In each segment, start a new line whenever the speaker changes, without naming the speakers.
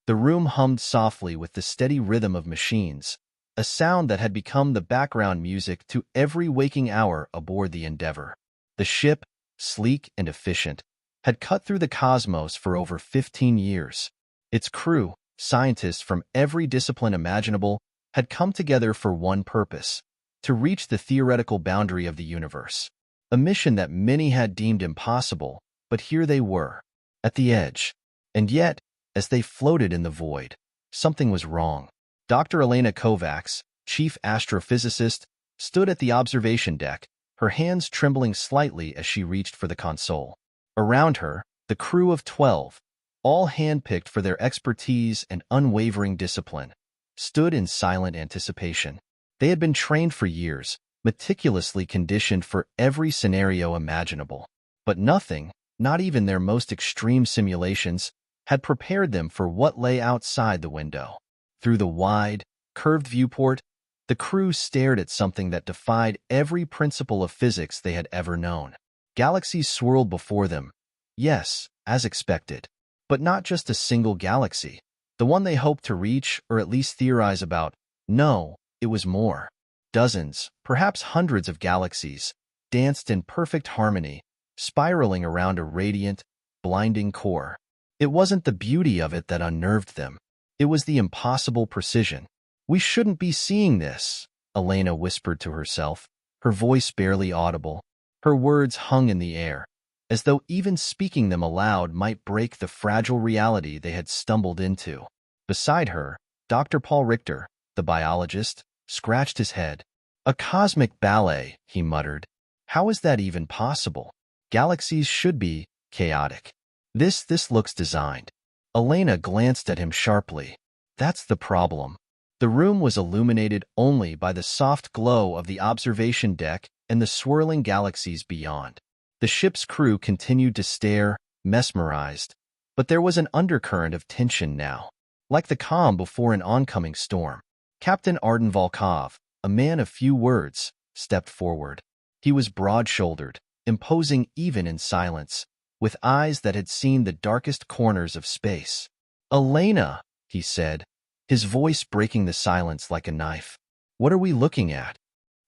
The room hummed softly with the steady rhythm of machines, a sound that had become the background music to every waking hour aboard the Endeavour. The ship, sleek and efficient, had cut through the cosmos for over 15 years. Its crew, scientists from every discipline imaginable, had come together for one purpose: to reach the theoretical boundary of the universe. A mission that many had deemed impossible, but here they were, at the edge. And yet, as they floated in the void, something was wrong. Dr. Elena Kovacs, chief astrophysicist, stood at the observation deck, her hands trembling slightly as she reached for the console. Around her, the crew of 12, all handpicked for their expertise and unwavering discipline, stood in silent anticipation. They had been trained for years, meticulously conditioned for every scenario imaginable. But nothing, not even their most extreme simulations, had prepared them for what lay outside the window. Through the wide, curved viewport, the crew stared at something that defied every principle of physics they had ever known. Galaxies swirled before them, yes, as expected. But not just a single galaxy, the one they hoped to reach or at least theorize about. No, it was more. Dozens, perhaps hundreds of galaxies, danced in perfect harmony, spiraling around a radiant, blinding core. It wasn't the beauty of it that unnerved them. It was the impossible precision. "We shouldn't be seeing this," Elena whispered to herself, her voice barely audible. Her words hung in the air, as though even speaking them aloud might break the fragile reality they had stumbled into. Beside her, Dr. Paul Richter, the biologist, scratched his head. "A cosmic ballet," he muttered. "How is that even possible? Galaxies should be chaotic. This looks designed." Elena glanced at him sharply. "That's the problem." The room was illuminated only by the soft glow of the observation deck and the swirling galaxies beyond. The ship's crew continued to stare, mesmerized, but there was an undercurrent of tension now, like the calm before an oncoming storm. Captain Arden Volkov, a man of few words, stepped forward. He was broad-shouldered, imposing even in silence, with eyes that had seen the darkest corners of space. "Elena," he said, his voice breaking the silence like a knife. "What are we looking at?"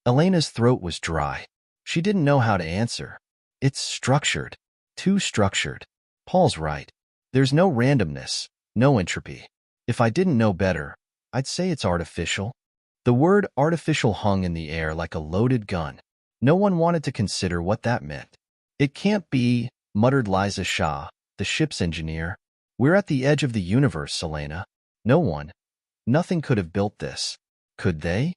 Elena's throat was dry. She didn't know how to answer. "It's structured. Too structured." Paul's right. There's no randomness, no entropy. If I didn't know better, I'd say it's artificial. The word artificial hung in the air like a loaded gun. No one wanted to consider what that meant. "It can't be," muttered Liza Shaw, the ship's engineer. "We're at the edge of the universe, Elena. Nothing could have built this. Could they?"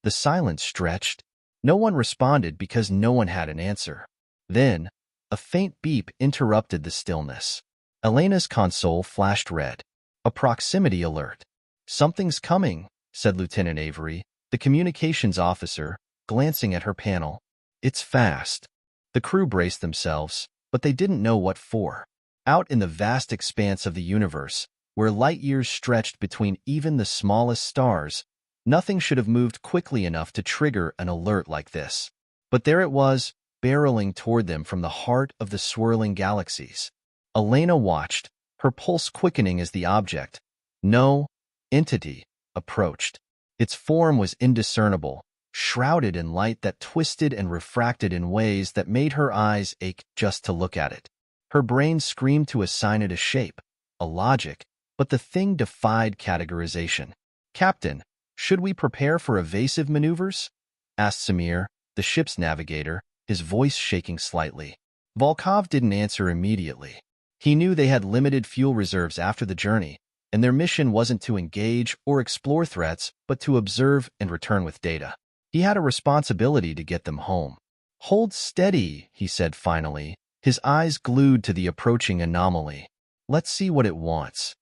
The silence stretched. No one responded because no one had an answer. Then, a faint beep interrupted the stillness. Elena's console flashed red. A proximity alert. "Something's coming," said Lieutenant Avery, the communications officer, glancing at her panel. "It's fast." The crew braced themselves, but they didn't know what for. Out in the vast expanse of the universe, where light years stretched between even the smallest stars, nothing should have moved quickly enough to trigger an alert like this. But there it was, barreling toward them from the heart of the swirling galaxies. Elena watched, her pulse quickening as the object, no entity, approached. Its form was indiscernible, shrouded in light that twisted and refracted in ways that made her eyes ache just to look at it. Her brain screamed to assign it a shape, a logic, but the thing defied categorization. "Captain, should we prepare for evasive maneuvers?" asked Samir, the ship's navigator, his voice shaking slightly. Volkov didn't answer immediately. He knew they had limited fuel reserves after the journey, and their mission wasn't to engage or explore threats, but to observe and return with data. He had a responsibility to get them home. "Hold steady," he said finally, his eyes glued to the approaching anomaly. "Let's see what it wants."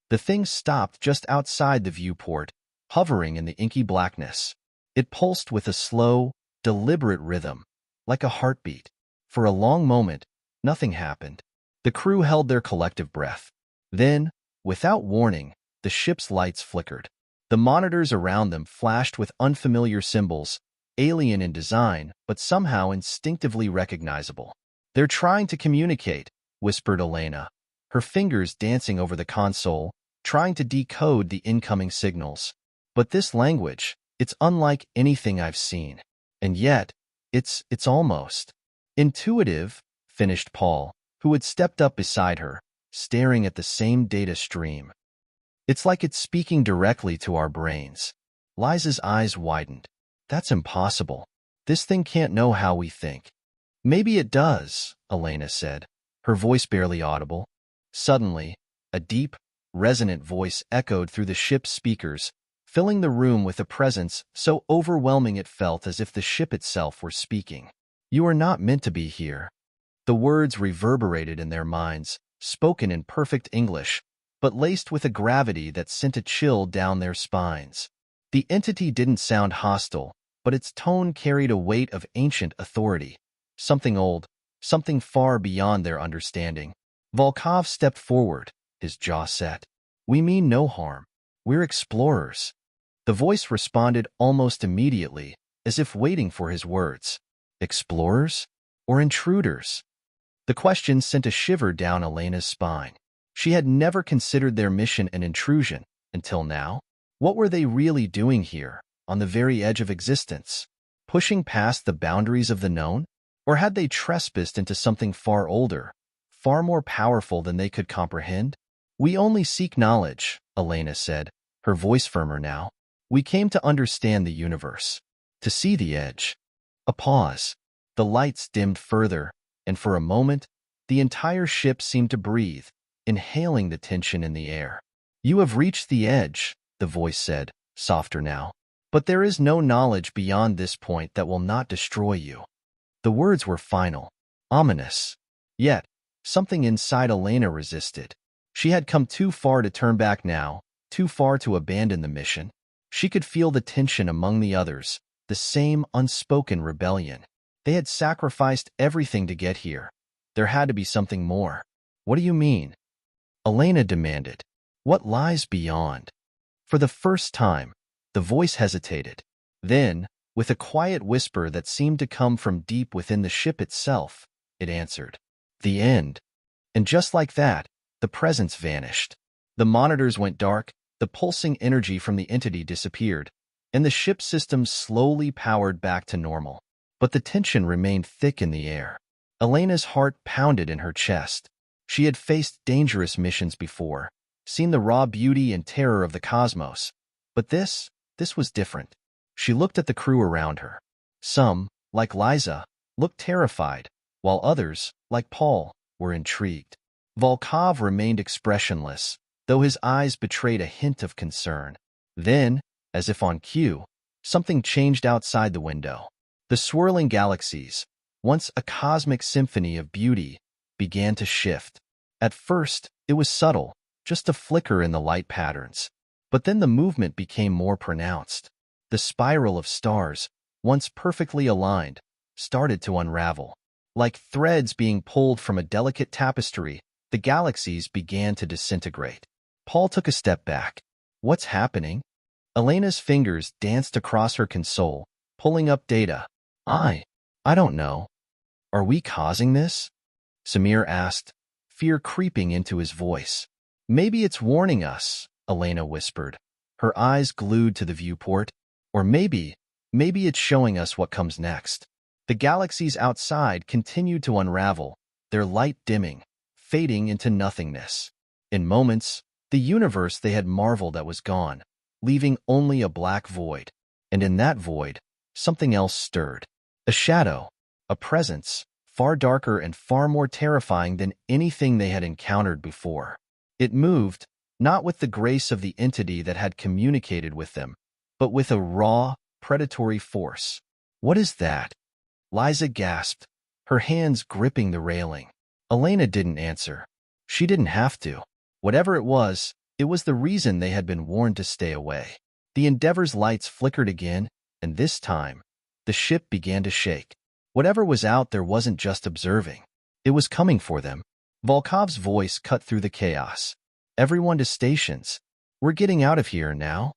The thing stopped just outside the viewport, hovering in the inky blackness. It pulsed with a slow, deliberate rhythm, like a heartbeat. For a long moment, nothing happened. The crew held their collective breath. Then, without warning, the ship's lights flickered. The monitors around them flashed with unfamiliar symbols, alien in design, but somehow instinctively recognizable. "They're trying to communicate," whispered Elena, her fingers dancing over the console, trying to decode the incoming signals. But this language, it's unlike anything I've seen. And yet, it's almost intuitive, finished Paul, who had stepped up beside her, staring at the same data stream. It's like it's speaking directly to our brains. Liza's eyes widened. That's impossible. This thing can't know how we think. Maybe it does, Elena said, her voice barely audible. Suddenly, a deep, resonant voice echoed through the ship's speakers, filling the room with a presence so overwhelming it felt as if the ship itself were speaking. You are not meant to be here. The words reverberated in their minds, spoken in perfect English, but laced with a gravity that sent a chill down their spines. The entity didn't sound hostile, but its tone carried a weight of ancient authority. Something old, something far beyond their understanding. Volkov stepped forward, his jaw set. We mean no harm. We're explorers. The voice responded almost immediately, as if waiting for his words. Explorers? Or intruders? The question sent a shiver down Elena's spine. She had never considered their mission an intrusion, until now. What were they really doing here, on the very edge of existence? Pushing past the boundaries of the known? Or had they trespassed into something far older, far more powerful than they could comprehend? We only seek knowledge, Elena said, her voice firmer now. We came to understand the universe, to see the edge. A pause. The lights dimmed further, and for a moment, the entire ship seemed to breathe, inhaling the tension in the air. You have reached the edge, the voice said, softer now. But there is no knowledge beyond this point that will not destroy you. The words were final, ominous. Yet, something inside Elena resisted. She had come too far to turn back now, too far to abandon the mission. She could feel the tension among the others, the same unspoken rebellion. They had sacrificed everything to get here. There had to be something more. What do you mean? Elena demanded. What lies beyond? For the first time, the voice hesitated. Then, with a quiet whisper that seemed to come from deep within the ship itself, it answered. The end. And just like that, the presence vanished. The monitors went dark, the pulsing energy from the entity disappeared, and the ship systems slowly powered back to normal. But the tension remained thick in the air. Elena's heart pounded in her chest. She had faced dangerous missions before, seen the raw beauty and terror of the cosmos. But this was different. She looked at the crew around her. Some, like Liza, looked terrified, while others, like Paul, were intrigued. Volkov remained expressionless, though his eyes betrayed a hint of concern. Then, as if on cue, something changed outside the window. The swirling galaxies, once a cosmic symphony of beauty, began to shift. At first, it was subtle, just a flicker in the light patterns. But then the movement became more pronounced. The spiral of stars, once perfectly aligned, started to unravel. Like threads being pulled from a delicate tapestry, the galaxies began to disintegrate. Paul took a step back. What's happening? Elena's fingers danced across her console, pulling up data. I don't know. Are we causing this? Samir asked, fear creeping into his voice. Maybe it's warning us, Elena whispered, her eyes glued to the viewport. Or maybe it's showing us what comes next. The galaxies outside continued to unravel, their light dimming, fading into nothingness. In moments, the universe they had marveled at was gone, leaving only a black void. And in that void, something else stirred. A shadow, a presence, far darker and far more terrifying than anything they had encountered before. It moved, not with the grace of the entity that had communicated with them, but with a raw, predatory force. What is that? Liza gasped, her hands gripping the railing. Elena didn't answer. She didn't have to. Whatever it was the reason they had been warned to stay away. The Endeavor's lights flickered again, and this time, the ship began to shake. Whatever was out there wasn't just observing. It was coming for them. Volkov's voice cut through the chaos. Everyone to stations. We're getting out of here now.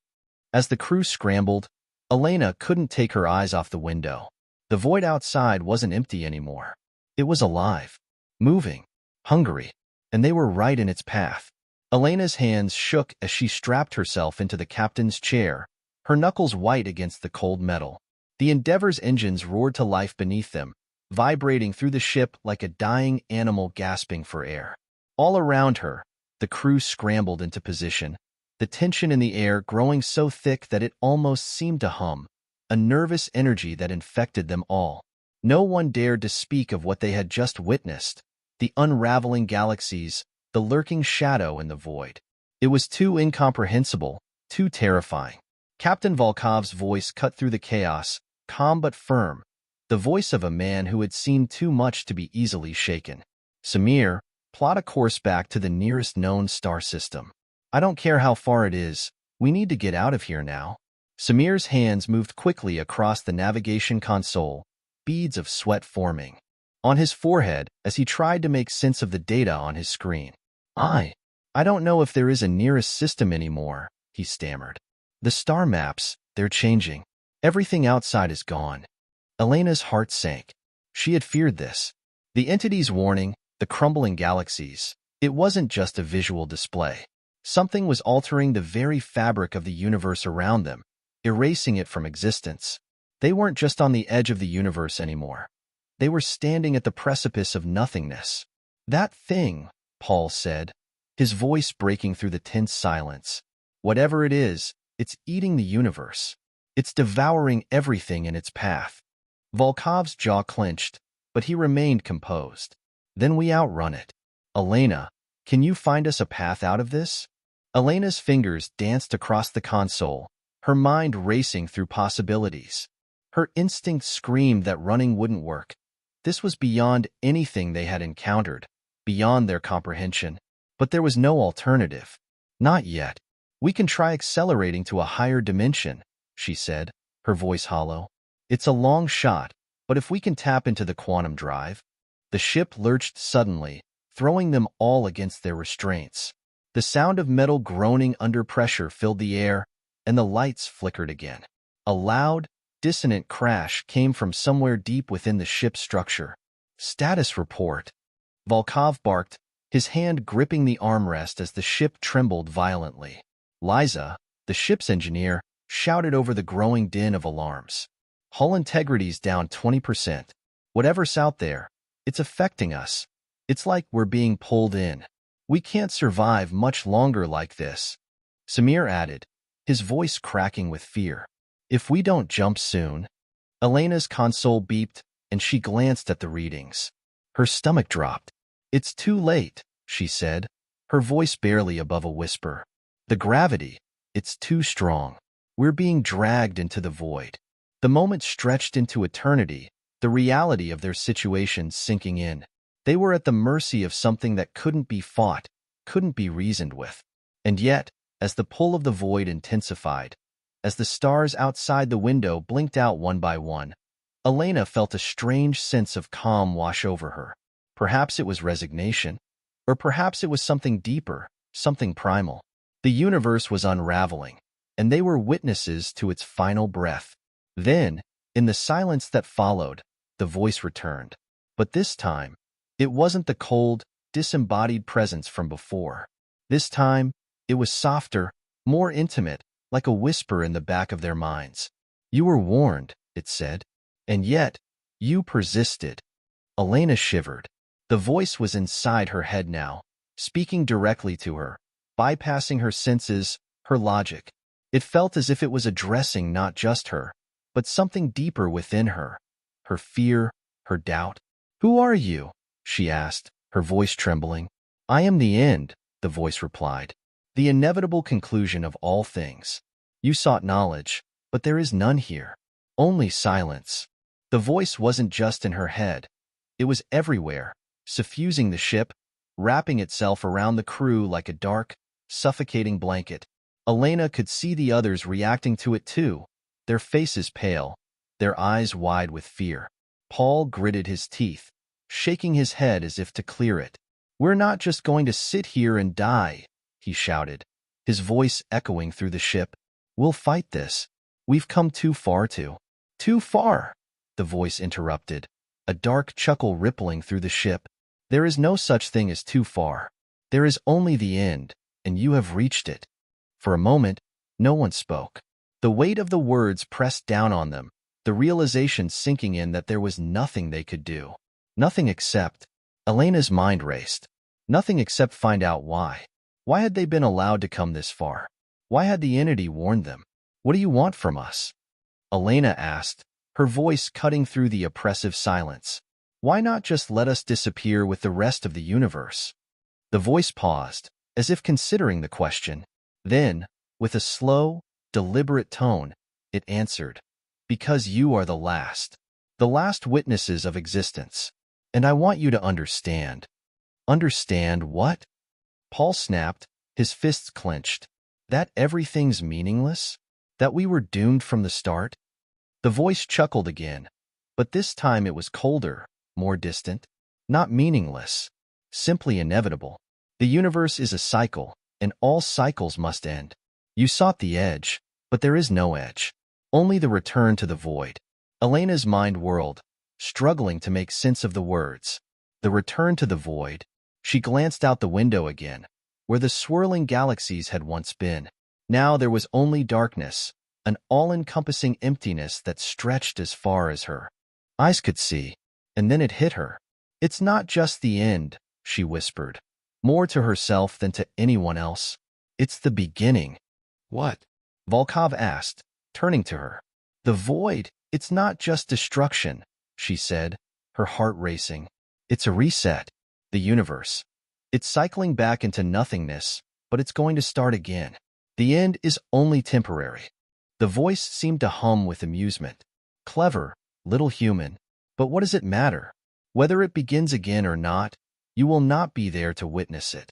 As the crew scrambled, Elena couldn't take her eyes off the window. The void outside wasn't empty anymore. It was alive, moving, hungry, and they were right in its path. Elena's hands shook as she strapped herself into the captain's chair, her knuckles white against the cold metal. The Endeavor's engines roared to life beneath them, vibrating through the ship like a dying animal gasping for air. All around her, the crew scrambled into position, the tension in the air growing so thick that it almost seemed to hum, a nervous energy that infected them all. No one dared to speak of what they had just witnessed, the unraveling galaxies, the lurking shadow in the void. It was too incomprehensible, too terrifying. Captain Volkov's voice cut through the chaos, calm but firm, the voice of a man who had seen too much to be easily shaken. Samir, plot a course back to the nearest known star system. I don't care how far it is, we need to get out of here now. Samir's hands moved quickly across the navigation console, beads of sweat forming on his forehead as he tried to make sense of the data on his screen. I don't know if there is a nearest system anymore, he stammered. The star maps, they're changing. Everything outside is gone. Elena's heart sank. She had feared this. The entity's warning, the crumbling galaxies, it wasn't just a visual display. Something was altering the very fabric of the universe around them, erasing it from existence. They weren't just on the edge of the universe anymore. They were standing at the precipice of nothingness. That thing, Paul said, his voice breaking through the tense silence. Whatever it is, it's eating the universe. It's devouring everything in its path. Volkov's jaw clenched, but he remained composed. Then we outrun it. Elena, can you find us a path out of this? Elena's fingers danced across the console, her mind racing through possibilities. Her instinct screamed that running wouldn't work. This was beyond anything they had encountered, beyond their comprehension. But there was no alternative. Not yet. We can try accelerating to a higher dimension, she said, her voice hollow. It's a long shot, but if we can tap into the quantum drive. The ship lurched suddenly, throwing them all against their restraints. The sound of metal groaning under pressure filled the air, and the lights flickered again. A loud, dissonant crash came from somewhere deep within the ship's structure. Status report. Volkov barked, his hand gripping the armrest as the ship trembled violently. Liza, the ship's engineer, shouted over the growing din of alarms. Hull integrity's down 20%. Whatever's out there, it's affecting us. It's like we're being pulled in. We can't survive much longer like this. Samir added, his voice cracking with fear. If we don't jump soon. Elena's console beeped, and she glanced at the readings. Her stomach dropped. It's too late, she said, her voice barely above a whisper. The gravity, it's too strong. We're being dragged into the void. The moment stretched into eternity, the reality of their situation sinking in. They were at the mercy of something that couldn't be fought, couldn't be reasoned with. And yet, as the pull of the void intensified, as the stars outside the window blinked out one by one, Elena felt a strange sense of calm wash over her. Perhaps it was resignation, or perhaps it was something deeper, something primal. The universe was unraveling, and they were witnesses to its final breath. Then, in the silence that followed, the voice returned. But this time, it wasn't the cold, disembodied presence from before. This time, it was softer, more intimate, like a whisper in the back of their minds. You were warned, it said. And yet, you persisted. Elena shivered. The voice was inside her head now, speaking directly to her, bypassing her senses, her logic. It felt as if it was addressing not just her, but something deeper within her. Her fear, her doubt. Who are you? She asked, her voice trembling. I am the end, the voice replied. The inevitable conclusion of all things. You sought knowledge, but there is none here. Only silence. The voice wasn't just in her head. It was everywhere, suffusing the ship, wrapping itself around the crew like a dark, suffocating blanket. Elena could see the others reacting to it too, their faces pale, their eyes wide with fear. Paul gritted his teeth, shaking his head as if to clear it. We're not just going to sit here and die, he shouted, his voice echoing through the ship. We'll fight this. We've come too far to. Too far, the voice interrupted, a dark chuckle rippling through the ship. There is no such thing as too far. There is only the end, and you have reached it." For a moment, no one spoke. The weight of the words pressed down on them, the realization sinking in that there was nothing they could do. Nothing except— Elena's mind raced. Nothing except find out why. Why had they been allowed to come this far? Why had the entity warned them? "What do you want from us?" Elena asked, her voice cutting through the oppressive silence. "Why not just let us disappear with the rest of the universe?" The voice paused, as if considering the question. Then, with a slow, deliberate tone, it answered, "Because you are the last witnesses of existence. And I want you to understand." "Understand what?" Paul snapped, his fists clenched. "That everything's meaningless? That we were doomed from the start?" The voice chuckled again, but this time it was colder, more distant. "Not meaningless, simply inevitable. The universe is a cycle, and all cycles must end. You sought the edge, but there is no edge. Only the return to the void." Elena's mind whirled, struggling to make sense of the words. The return to the void. She glanced out the window again, where the swirling galaxies had once been. Now there was only darkness, an all-encompassing emptiness that stretched as far as her eyes could see. And then it hit her. "It's not just the end," she whispered, more to herself than to anyone else. "It's the beginning." "What?" Volkov asked, turning to her. "The void, it's not just destruction," she said, her heart racing. "It's a reset. The universe. It's cycling back into nothingness, but it's going to start again. The end is only temporary." The voice seemed to hum with amusement. "Clever, little human. But what does it matter? Whether it begins again or not, you will not be there to witness it."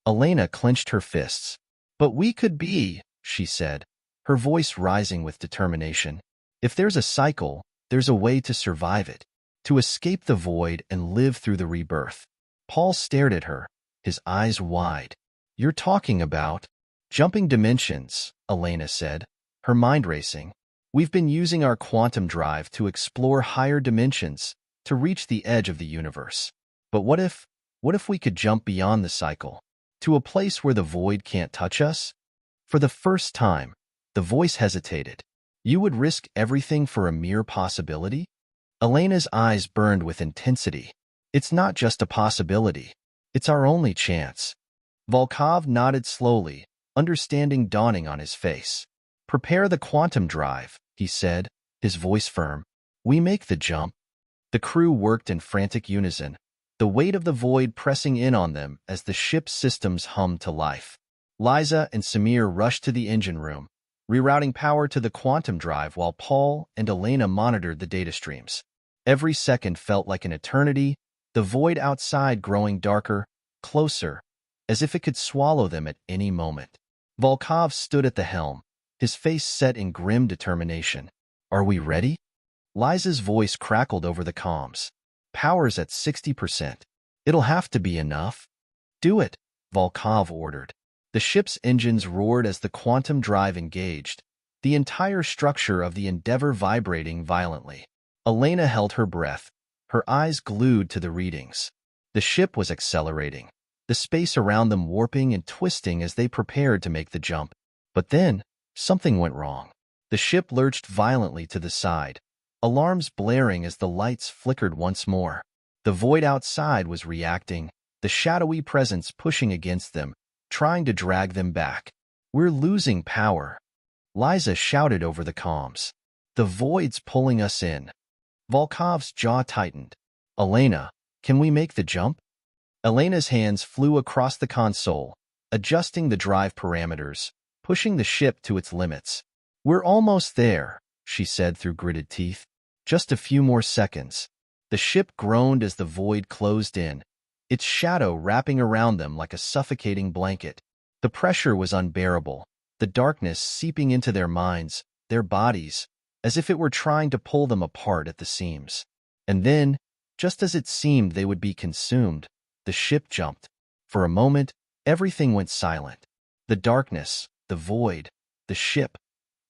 Elena clenched her fists. "But we could be," she said, her voice rising with determination. "If there's a cycle, there's a way to survive it, to escape the void and live through the rebirth." Paul stared at her, his eyes wide. "You're talking about jumping dimensions," Elena said, her mind racing. "We've been using our quantum drive to explore higher dimensions, to reach the edge of the universe. But what if we could jump beyond the cycle, to a place where the void can't touch us?" For the first time, the voice hesitated. "You would risk everything for a mere possibility?" Elena's eyes burned with intensity. "It's not just a possibility. It's our only chance." Volkov nodded slowly, understanding dawning on his face. "Prepare the quantum drive," he said, his voice firm. "We make the jump." The crew worked in frantic unison, the weight of the void pressing in on them as the ship's systems hummed to life. Liza and Samir rushed to the engine room, rerouting power to the quantum drive while Paul and Elena monitored the data streams. Every second felt like an eternity, the void outside growing darker, closer, as if it could swallow them at any moment. Volkov stood at the helm, his face set in grim determination. "Are we ready?" Liza's voice crackled over the comms. "Power's at 60%. It'll have to be enough." "Do it," Volkov ordered. The ship's engines roared as the quantum drive engaged, the entire structure of the Endeavour vibrating violently. Elena held her breath, her eyes glued to the readings. The ship was accelerating, the space around them warping and twisting as they prepared to make the jump. But then, something went wrong. The ship lurched violently to the side, alarms blaring as the lights flickered once more. The void outside was reacting, the shadowy presence pushing against them, trying to drag them back. "We're losing power," Liza shouted over the comms. "The void's pulling us in." Volkov's jaw tightened. "Elena, can we make the jump?" Elena's hands flew across the console, adjusting the drive parameters, pushing the ship to its limits. "We're almost there," she said through gritted teeth. "Just a few more seconds." The ship groaned as the void closed in, its shadow wrapping around them like a suffocating blanket. The pressure was unbearable, the darkness seeping into their minds, their bodies, as if it were trying to pull them apart at the seams. And then, just as it seemed they would be consumed, the ship jumped. For a moment, everything went silent. The darkness, the void, the ship,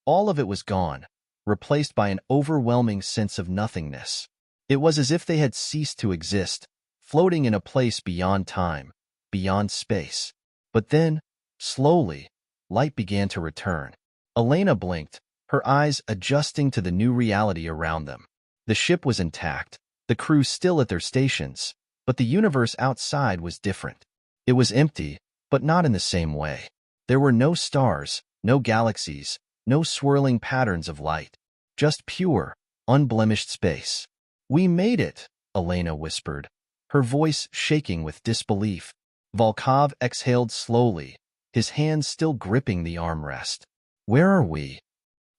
all of it was gone, replaced by an overwhelming sense of nothingness. It was as if they had ceased to exist, floating in a place beyond time, beyond space. But then, Slowly, light began to return. Elena blinked, her eyes adjusting to the new reality around them. The ship was intact, the crew still at their stations, but the universe outside was different. It was empty, but not in the same way. There were no stars, no galaxies, no swirling patterns of light. Just pure, unblemished space. "We made it," Elena whispered, her voice shaking with disbelief. Volkov exhaled slowly, his hands still gripping the armrest. "Where are we?"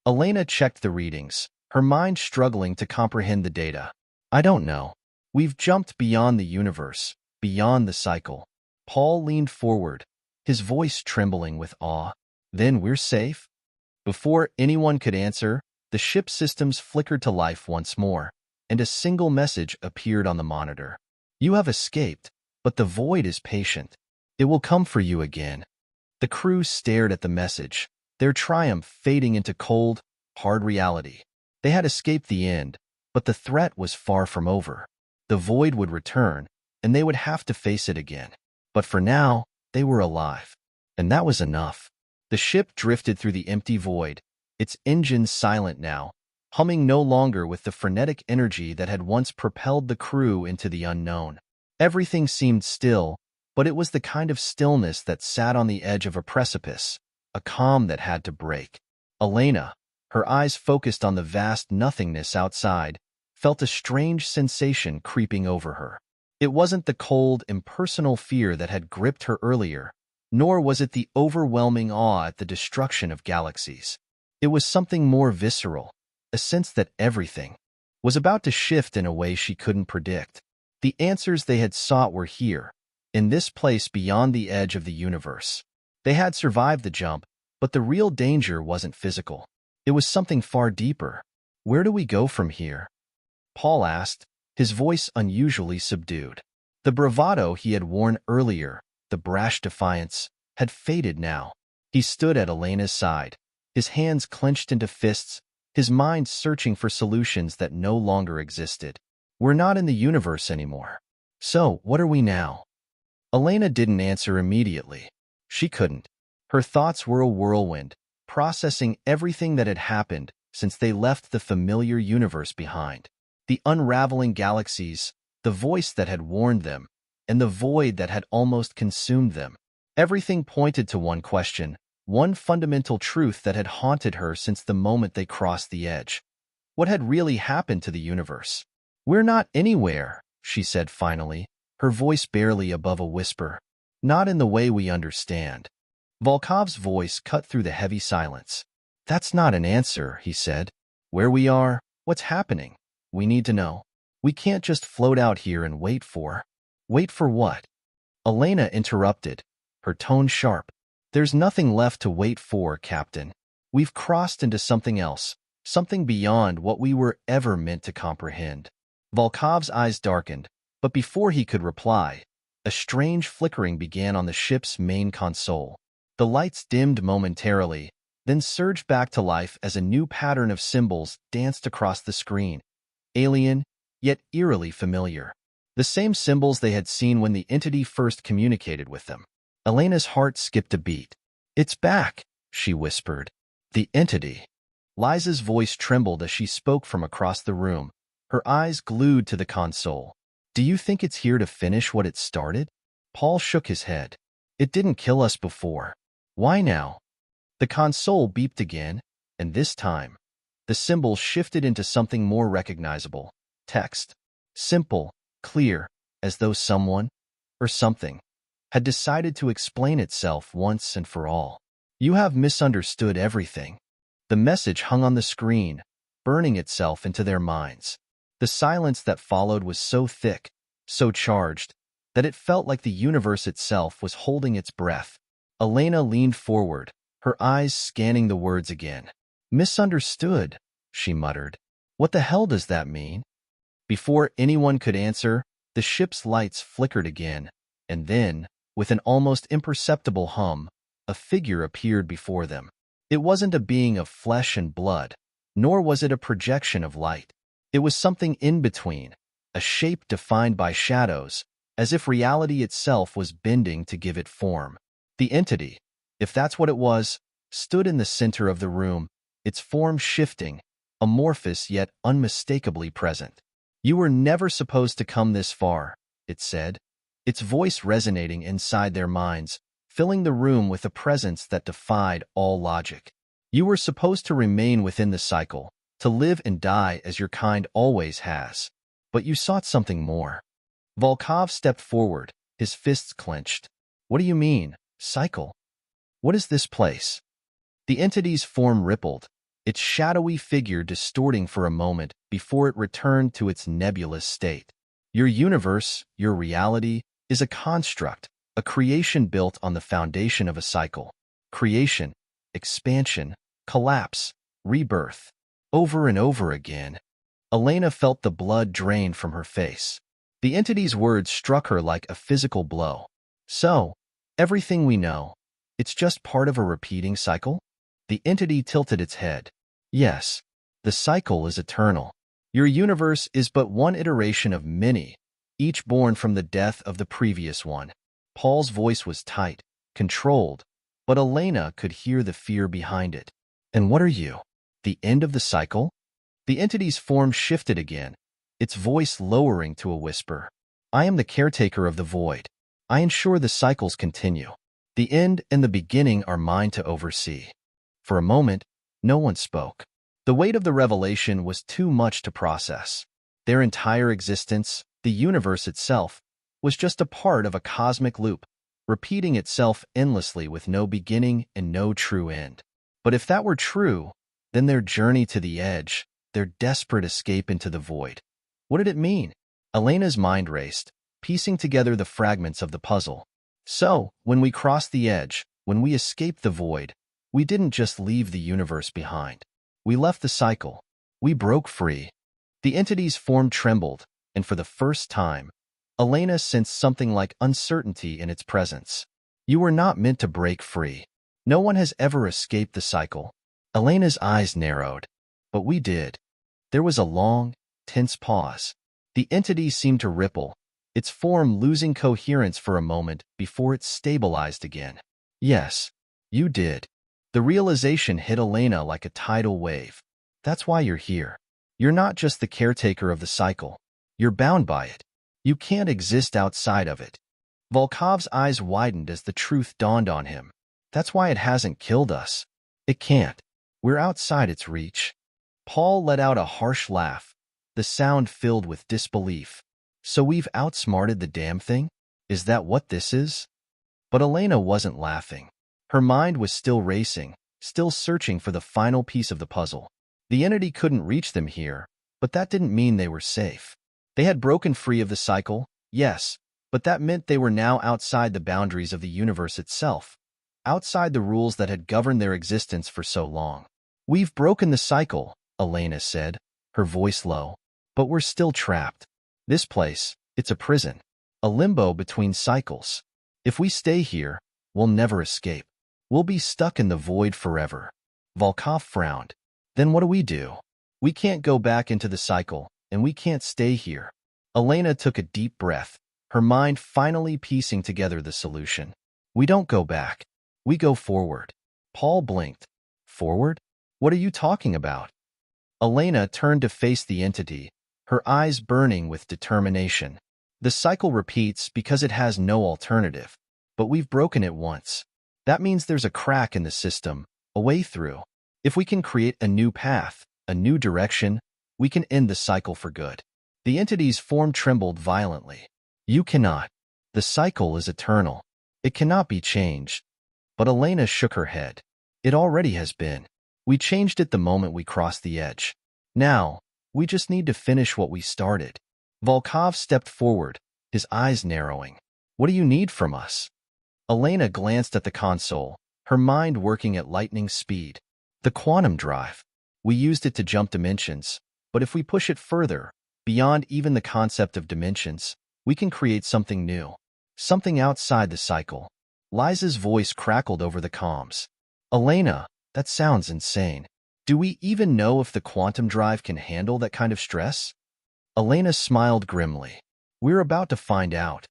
Elena checked the readings, her mind struggling to comprehend the data. "I don't know. We've jumped beyond the universe, beyond the cycle." Paul leaned forward, his voice trembling with awe. "Then we're safe?" Before anyone could answer, the ship's systems flickered to life once more, and a single message appeared on the monitor. "You have escaped, but the void is patient. It will come for you again." The crew stared at the message, their triumph fading into cold, hard reality. They had escaped the end, but the threat was far from over. The void would return, and they would have to face it again. But for now, they were alive. And that was enough. The ship drifted through the empty void, its engines silent now, humming no longer with the frenetic energy that had once propelled the crew into the unknown. Everything seemed still, but it was the kind of stillness that sat on the edge of a precipice, a calm that had to break. Elena, her eyes focused on the vast nothingness outside, felt a strange sensation creeping over her. It wasn't the cold, impersonal fear that had gripped her earlier, nor was it the overwhelming awe at the destruction of galaxies. It was something more visceral, a sense that everything was about to shift in a way she couldn't predict. The answers they had sought were here, in this place beyond the edge of the universe. They had survived the jump, but the real danger wasn't physical. It was something far deeper. "Where do we go from here?" Paul asked, his voice unusually subdued. The bravado he had worn earlier, the brash defiance, had faded now. He stood at Elena's side, his hands clenched into fists, his mind searching for solutions that no longer existed. "We're not in the universe anymore. So, what are we now?" Elena didn't answer immediately. She couldn't. Her thoughts were a whirlwind, processing everything that had happened since they left the familiar universe behind. The unraveling galaxies, the voice that had warned them, and the void that had almost consumed them. Everything pointed to one question, one fundamental truth that had haunted her since the moment they crossed the edge. What had really happened to the universe? "We're not anywhere," she said finally, her voice barely above a whisper. "Not in the way we understand." Volkov's voice cut through the heavy silence. "That's not an answer," he said. "Where we are, what's happening? We need to know. We can't just float out here and wait for..." "Wait for what?" Elena interrupted, her tone sharp. "There's nothing left to wait for, Captain. We've crossed into something else, something beyond what we were ever meant to comprehend." Volkov's eyes darkened, but before he could reply, a strange flickering began on the ship's main console. The lights dimmed momentarily, then surged back to life as a new pattern of symbols danced across the screen. Alien, yet eerily familiar. The same symbols they had seen when the entity first communicated with them. Elena's heart skipped a beat. "It's back," she whispered. "The entity." Liza's voice trembled as she spoke from across the room, her eyes glued to the console. "Do you think it's here to finish what it started?" Paul shook his head. "It didn't kill us before. Why now?" The console beeped again, and this time, the symbol shifted into something more recognizable. Text. Simple, clear, as though someone, or something, had decided to explain itself once and for all. "You have misunderstood everything." The message hung on the screen, burning itself into their minds. The silence that followed was so thick, so charged, that it felt like the universe itself was holding its breath. Elena leaned forward, her eyes scanning the words again. "Misunderstood," she muttered. "What the hell does that mean?" Before anyone could answer, the ship's lights flickered again, and then, with an almost imperceptible hum, a figure appeared before them. It wasn't a being of flesh and blood, nor was it a projection of light. It was something in between, a shape defined by shadows, as if reality itself was bending to give it form. The entity, if that's what it was, stood in the center of the room, its form shifting, amorphous yet unmistakably present. "You were never supposed to come this far," it said, its voice resonating inside their minds, filling the room with a presence that defied all logic. "You were supposed to remain within the cycle, to live and die as your kind always has. But you sought something more." Volkov stepped forward, his fists clenched. "What do you mean, cycle? What is this place?" The entity's form rippled, its shadowy figure distorting for a moment before it returned to its nebulous state. "Your universe, your reality, is a construct, a creation built on the foundation of a cycle. Creation, expansion, collapse, rebirth. Over and over again." Elena felt the blood drain from her face. The entity's words struck her like a physical blow. "So, everything we know, it's just part of a repeating cycle?" The entity tilted its head. "Yes, the cycle is eternal. Your universe is but one iteration of many, each born from the death of the previous one." Paul's voice was tight, controlled, but Elena could hear the fear behind it. "And what are you? The end of the cycle?" The entity's form shifted again, its voice lowering to a whisper. "I am the caretaker of the void. I ensure the cycles continue. The end and the beginning are mine to oversee." For a moment, no one spoke. The weight of the revelation was too much to process. Their entire existence, the universe itself, was just a part of a cosmic loop, repeating itself endlessly with no beginning and no true end. But if that were true, then their journey to the edge, their desperate escape into the void, what did it mean? Elena's mind raced, piecing together the fragments of the puzzle. So, when we crossed the edge, when we escaped the void, we didn't just leave the universe behind. We left the cycle. We broke free. The entity's form trembled, and for the first time, Elena sensed something like uncertainty in its presence. "You were not meant to break free. No one has ever escaped the cycle." Elena's eyes narrowed. "But we did." There was a long, tense pause. The entity seemed to ripple, its form losing coherence for a moment before it stabilized again. "Yes, you did." The realization hit Elena like a tidal wave. "That's why you're here. You're not just the caretaker of the cycle. You're bound by it. You can't exist outside of it." Volkov's eyes widened as the truth dawned on him. "That's why it hasn't killed us. It can't. We're outside its reach." Paul let out a harsh laugh, the sound filled with disbelief. "So we've outsmarted the damn thing? Is that what this is?" But Elena wasn't laughing. Her mind was still racing, still searching for the final piece of the puzzle. The entity couldn't reach them here, but that didn't mean they were safe. They had broken free of the cycle, yes, but that meant they were now outside the boundaries of the universe itself, outside the rules that had governed their existence for so long. "We've broken the cycle," Elena said, her voice low, "but we're still trapped. This place, it's a prison, a limbo between cycles. If we stay here, we'll never escape. We'll be stuck in the void forever." Volkov frowned. "Then what do we do? We can't go back into the cycle, and we can't stay here." Elena took a deep breath, her mind finally piecing together the solution. "We don't go back. We go forward." Paul blinked. "Forward? What are you talking about?" Elena turned to face the entity, her eyes burning with determination. "The cycle repeats because it has no alternative. But we've broken it once. That means there's a crack in the system, a way through. If we can create a new path, a new direction, we can end the cycle for good." The entity's form trembled violently. "You cannot. The cycle is eternal. It cannot be changed." But Elena shook her head. "It already has been. We changed it the moment we crossed the edge. Now, we just need to finish what we started." Volkov stepped forward, his eyes narrowing. "What do you need from us?" Elena glanced at the console, her mind working at lightning speed. "The quantum drive. We used it to jump dimensions, but if we push it further, beyond even the concept of dimensions, we can create something new, something outside the cycle." Liza's voice crackled over the comms. "Elena, that sounds insane. Do we even know if the quantum drive can handle that kind of stress?" Elena smiled grimly. "We're about to find out."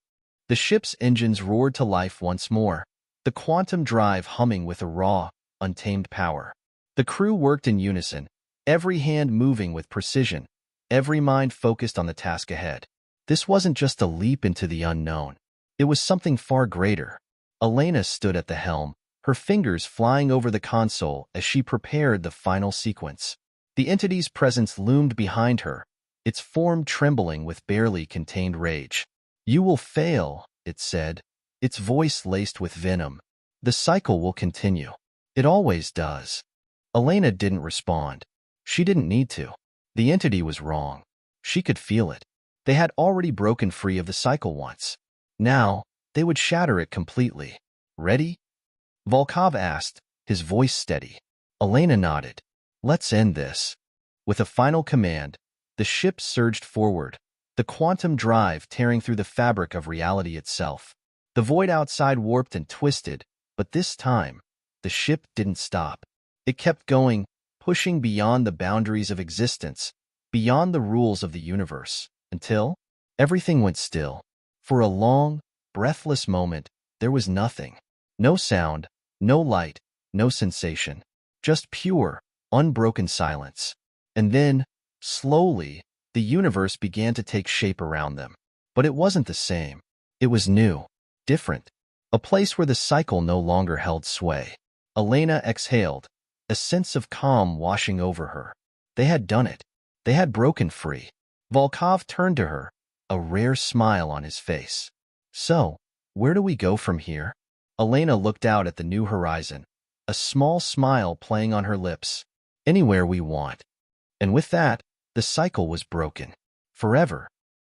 The ship's engines roared to life once more, the quantum drive humming with a raw, untamed power. The crew worked in unison, every hand moving with precision, every mind focused on the task ahead. This wasn't just a leap into the unknown. It was something far greater. Elena stood at the helm, her fingers flying over the console as she prepared the final sequence. The entity's presence loomed behind her, its form trembling with barely contained rage. "You will fail," it said, its voice laced with venom. "The cycle will continue. It always does." Elena didn't respond. She didn't need to. The entity was wrong. She could feel it. They had already broken free of the cycle once. Now, they would shatter it completely. "Ready?" Volkov asked, his voice steady. Elena nodded. "Let's end this." With a final command, the ship surged forward, the quantum drive tearing through the fabric of reality itself. The void outside warped and twisted, but this time, the ship didn't stop. It kept going, pushing beyond the boundaries of existence, beyond the rules of the universe, until everything went still. For a long, breathless moment, there was nothing. No sound, no light, no sensation. Just pure, unbroken silence. And then, slowly, the universe began to take shape around them. But it wasn't the same. It was new, different. A place where the cycle no longer held sway. Elena exhaled, a sense of calm washing over her. They had done it. They had broken free. Volkov turned to her, a rare smile on his face. "So, where do we go from here?" Elena looked out at the new horizon, a small smile playing on her lips. "Anywhere we want." And with that, the cycle was broken. Forever.